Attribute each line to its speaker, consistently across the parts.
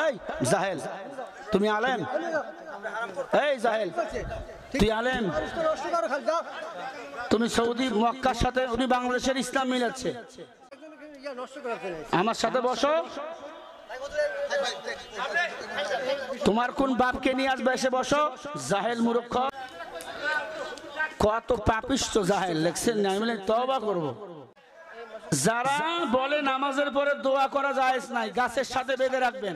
Speaker 1: এই জাহেল, তুমি আলেম? এই জাহেল, তুই আলেম? তুমি সৌদি মক্কার সাথে, উনি বাংলাদেশের ইসলাম মিলাচ্ছে। আমার সাথে বসো। তোমার কোন বাপকে নিয়ে আসবে? এসে বসো। জাহেল মূর্খ, কত পাপিষ্ট জাহেল লেখছেন না। আমি তওবা করব। যারা বলে নামাজের পরে দোয়া করা জায়েজ নাই, গাছের সাথে বেঁধে রাখবেন,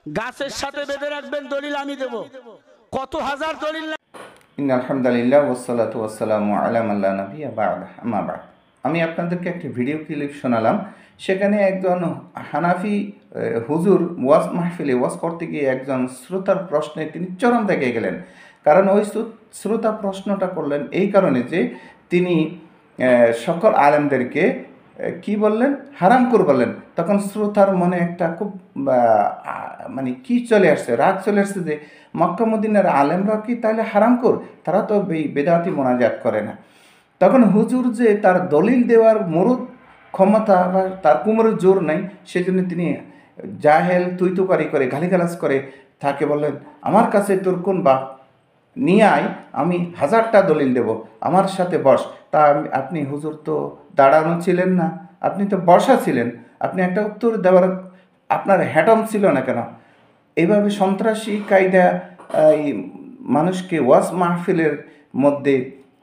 Speaker 1: গাছের সাথে বেঁধে রাখবেন। দলিল আমি দেব, কত হাজার দলিল।
Speaker 2: আলহামদুলিল্লাহ ওয়াসসালাতু ওয়াসসালামু আলা মান লা নাবিয়্যা বা'দা, আম্মা বা'দ। আমি আপনাদেরকে একটি ভিডিও ক্লিপ শোনালাম। সেখানে একজন হানাফি হুজুর ওয়াজ মাহফিলে ওয়াজ করতে গিয়ে একজন শ্রোতার প্রশ্নে তিনি চরম দেখে গেলেন। কারণ ওই শ্রোতা প্রশ্নটা করলেন এই কারণে যে তিনি সকল আলেমদেরকে কি বললেন? হারামখোর বললেন। তখন শ্রোতার মনে একটা খুব মানে কি চলে আসছে, রাগ চলে আসছে যে মক্কা মদিনার আলেমরা কি তাহলে হারামখোর? তারা তো বেদাতি মোনাজাত করে না। তখন হুজুর যে তার দলিল দেওয়ার মুরুদ ক্ষমতা বা তার কুমোরের জোর নাই, সেজন্য তিনি জাহেল তুই তুকারি করে গালিগালাজ করে তাকে বললেন, আমার কাছে তোর কোন বাপ নিয়ে আয়, আমি 1000টা দলিল দেব, আমার সাথে বস। তা আপনি হুজুর তো দাঁড়ানো ছিলেন না, আপনি তো বসা ছিলেন, আপনি একটা উত্তর দেওয়ার আপনার হ্যাটম ছিল না কেন? এইভাবে সন্ত্রাসী কায়দা মানুষকে ওয়াজ মাহফিলের মধ্যে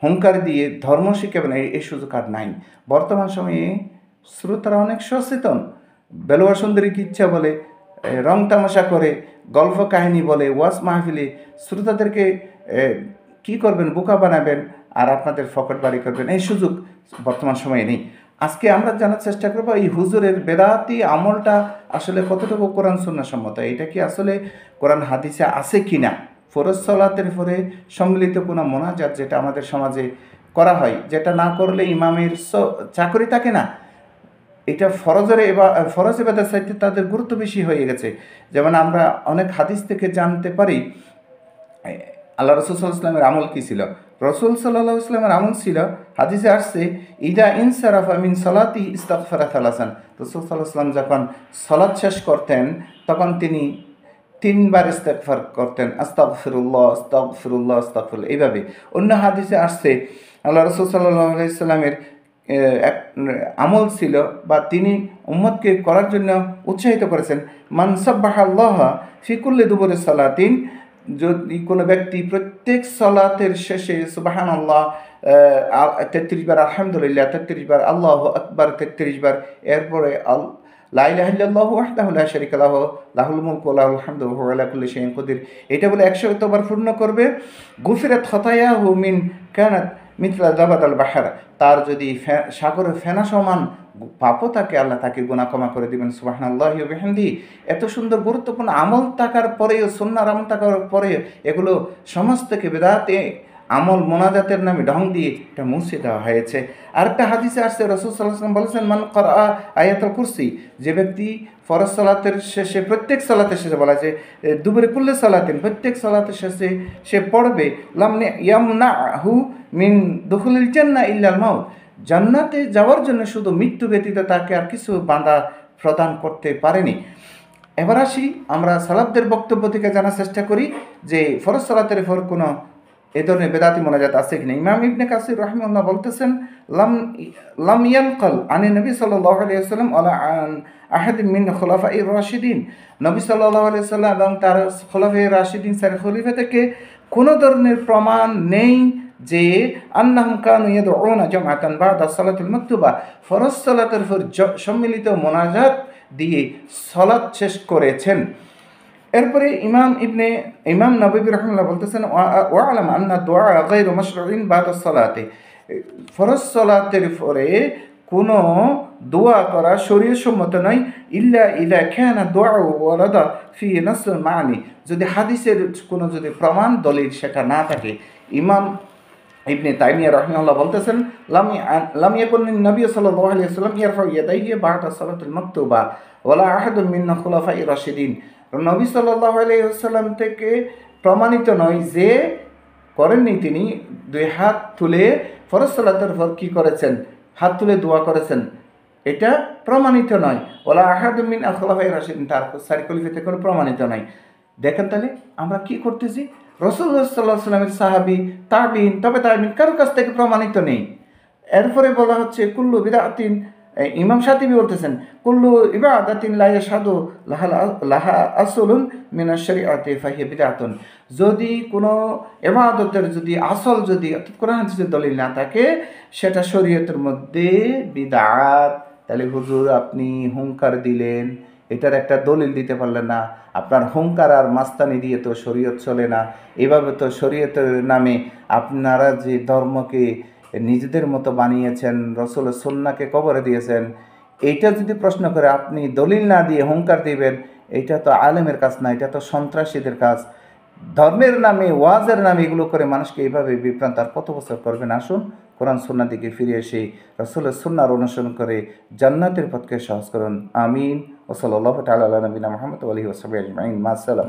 Speaker 2: হুঙ্কার দিয়ে ধর্ম শিখাবেন, এই সুযোগ আর নাই। বর্তমান সময়ে শ্রোতারা অনেক সচেতন। বেলোয়া সুন্দরীকে ইচ্ছা বলে, রং তামাশা করে, গল্প কাহিনী বলে, ওয়াজ মাহফিলে শ্রোতাদেরকে কি করবেন? বোকা বানাবেন আর আপনাদের ফকট বাড়ি করবেন, এই সুযোগ বর্তমান সময়ে নেই। আজকে আমরা জানার চেষ্টা করবো এই হুজুরের বেদাতি আমলটা আসলে কতটুকু কোরআন সুন্নাহ সম্মত, এটা কি আসলে কোরআন হাদিসে আছে কি না। ফরজ সালাতের পরে সম্মিলিত কোনো মোনাজাত যেটা আমাদের সমাজে করা হয়, যেটা না করলে ইমামের চাকরি থাকে না, এটা ফরজ ইবাদত চাইতে তাদের গুরুত্ব বেশি হয়ে গেছে। যেমন আমরা অনেক হাদিস থেকে জানতে পারি আল্লাহ রসুল সাল্লাল্লাহু আলাইহি ওয়াসাল্লামের আমল কী ছিল। রসুল সাল্লাল্লাহু আলাইহি ওয়াসাল্লামের আমল ছিল, হাদিসে আসছে, ইদা ইনসারাফা মিন সালাতি ইস্তাগফারা সালাসান। রসুল সাল্লাল্লাহু আলাইহি ওয়াসাল্লাম যখন সালাত শেষ করতেন তখন তিনি 3 বার ইস্তেগফার করতেন, আস্তাগফিরুল্লাহ আস্তাগফিরুল্লাহ আস্তাগফিরুল্লাহ। এইভাবে অন্য হাদিসে আসছে আল্লাহ রসুল সাল্লাল্লাহু আলাইহি ওয়াসাল্লামের এক আমল ছিল বা তিনি উম্মতকে করার জন্য উৎসাহিত করেছেন, মান সাব্বাহাল্লাহ ফি কুল্লি দুবুরি সালাতিন। যদি কোনো ব্যক্তি প্রত্যেক সালাতের শেষে সুবহানাল্লাহ 33 বার, আলহামদুলিল্লাহ 33 বার, আল্লাহু আকবার 33 বার, এরপরে লা ইলাহা ইল্লাল্লাহু ওয়াহদাহু লা শারীকা লাহু লাহুল মুলকু ওয়া লাহুল হামদু ওয়া হুয়া আলা কুল্লি শাইইন কাদির, এটা বলে 100 বার পূর্ণ করবে। গুফিরাত খাতায়াহু মিন কানাত মিথলা যাবাদাল বাহর। তার যদি সাগরের ফেনা সমান পাপও থাকে, আল্লাহ তাকে গুনাহ ক্ষমা করে দিবেন। সুবহানাল্লাহি ওয়া বিহামদিহি। এত সুন্দর গুরুত্বপূর্ণ আমল থাকার পরেও, সুন্নাহর আমল থাকার পরেও এগুলো সমাজ থেকে বেদাতে আমল মোনাজাতের নামে ঢং দিয়ে এটা মুছে দেওয়া হয়েছে। আরেকটা হাদিসে আসছে, রাসূল সাল্লাল্লাহু আলাইহি ওয়াসাল্লাম বলেছেন, মান ক্বারা আয়াতুল কুরসি, যে ব্যক্তি ফরজ সালাতের শেষে, প্রত্যেক সালাতের শেষে বলা যায় দুবুরে কুল্লি সালাতিন, প্রত্যেক সালাতের শেষে সে পড়বে, লাম ইয়ামনাহু মিন দুখুলিল জান্নাহ ইল্লাল মাউত, জান্নাতে যাওয়ার জন্য শুধু মৃত্যু ব্যতীত তাকে আর কিছু বাধা প্রদান করতে পারেনি। এবার আসি আমরা সালাফদের বক্তব্য থেকে জানার চেষ্টা করি যে ফরজ সালাতের পর কোনো এ ধরনের বেদাতি মোনাজাত আছে কিনা। ইমাম ইবনে কাসির রাহিমাহুল্লাহ বলতেছেন, লাম ইয়ানকাল আনি নবী সাল্লাল্লাহু আলাইহি ওয়াসাল্লাম ওয়ালা আন আহাদ মিন খুলাফায়ে রাশিদিন। নবী সাল্লাল্লাহু আলাইহি ওয়াসাল্লাম এবং তার খুলাফায়ে রাশিদিন, চার খলিফা থেকে কোনো ধরনের প্রমাণ নেই যে আন্নাহুম কানু ইয়াদউনা জামাআতান বা'দা সালাতুল মাকতুবা, ফরজ সালাতের পর সম্মিলিত মোনাজাত দিয়ে সালাত শেষ করেছেন। এরপরে ইমাম নববী রাহিমাহুল্লাহ বলতেছেন, ওয়ালাম আন্না দুআ গায়রু মাশরুইন বা'দা সালাতে, ফরজ সালাতের পরে কোনো দোয়া করা শরীয়তসম্মত নয়, ইল্লা ইযা কানা দুআ ওয়ারাদা ফি নাসল মানি, যদি হাদিসের কোনো যদি প্রমাণ দলিল সেটা না থাকে। ইমাম ইবনে তাইমিয়া রাহিমাহুল্লাহ বলতেছেন, লাম ইয়াকুনিন নবী সাল্লাল্লাহু আলাইহি ওয়াসাল্লাম ইয়ারফাউ ইয়াদাইহি বা'দা সালাতুল মাকতুবা ওয়ালা আহাদুম মিন খুলাফায়ে রাশিদিন। নবী সাল্লাল্লাহু আলাইহি ওয়াসাল্লাম থেকে প্রমাণিত নয় যে করেননি তিনি 2 হাত তুলে ফরজ সালাতের পর কি করেছেন, হাত তুলে দোয়া করেছেন। এটা প্রমাণিত নয়। ওলা আহাদুম মিন আখলাফায়ে রাশিদিন, তার 4 খলিফা থেকে কোনো প্রমাণিত নয়। দেখেন তাহলে আমরা কি করতেছি, রাসূলুল্লাহ সাল্লাল্লাহু আলাইহি ওয়াসাল্লামের সাহাবী, তাবিঈন, তবে তাবিঈন কারো কাছ থেকে প্রমাণিত নেই। এরপরে বলা হচ্ছে কুল্লু বিদআতিন, ইমাম শাতিবী বলতেছেন কুল্লু ইবাদাতিন লা ইয়াশহাদু লাহা আসলুন মিনাশ শরীআতি ফাহিয়া বিদআতুন। যদি কোনো ইবাদতের যদি আসল যদি অর্থাৎ কোরআন হাদিসের দলিল না থাকে, সেটা শরীয়তের মধ্যে বিদআত। তাহলে হুজুর আপনি হুঙ্কার দিলেন, এটার একটা দলিল দিতে পারলেন না। আপনার হুঙ্কার আর মাস্তানি দিয়ে তো শরীয়ত চলে না। এভাবে তো শরীয়তের নামে আপনারা যে ধর্মকে নিজেদের মতো বানিয়েছেন, রসুলের সুন্নাহকে কবরে দিয়েছেন, এইটা যদি প্রশ্ন করে আপনি দলিল না দিয়ে হুঙ্কার দিবেন, এটা তো আলেমের কাজ না, এটা তো সন্ত্রাসীদের কাজ। ধর্মের নামে, ওয়াজের নামে এগুলো করে মানুষকে এইভাবে বিভ্রান্ত আর কত বছর করবেন। আসুন কোরআন সুন্নাহ দিকে ফিরে এসে রসুলের সুন্নাহর অনুসরণ করে জান্নাতের পথকে সহজ করুন। আমিন। ও সাল্লাল্লাহু তাআলা আলা নবিনা মুহাম্মদ ওয়া আলিহি ওয়া সাহবিহি আজমাইন। মা আসসালাম।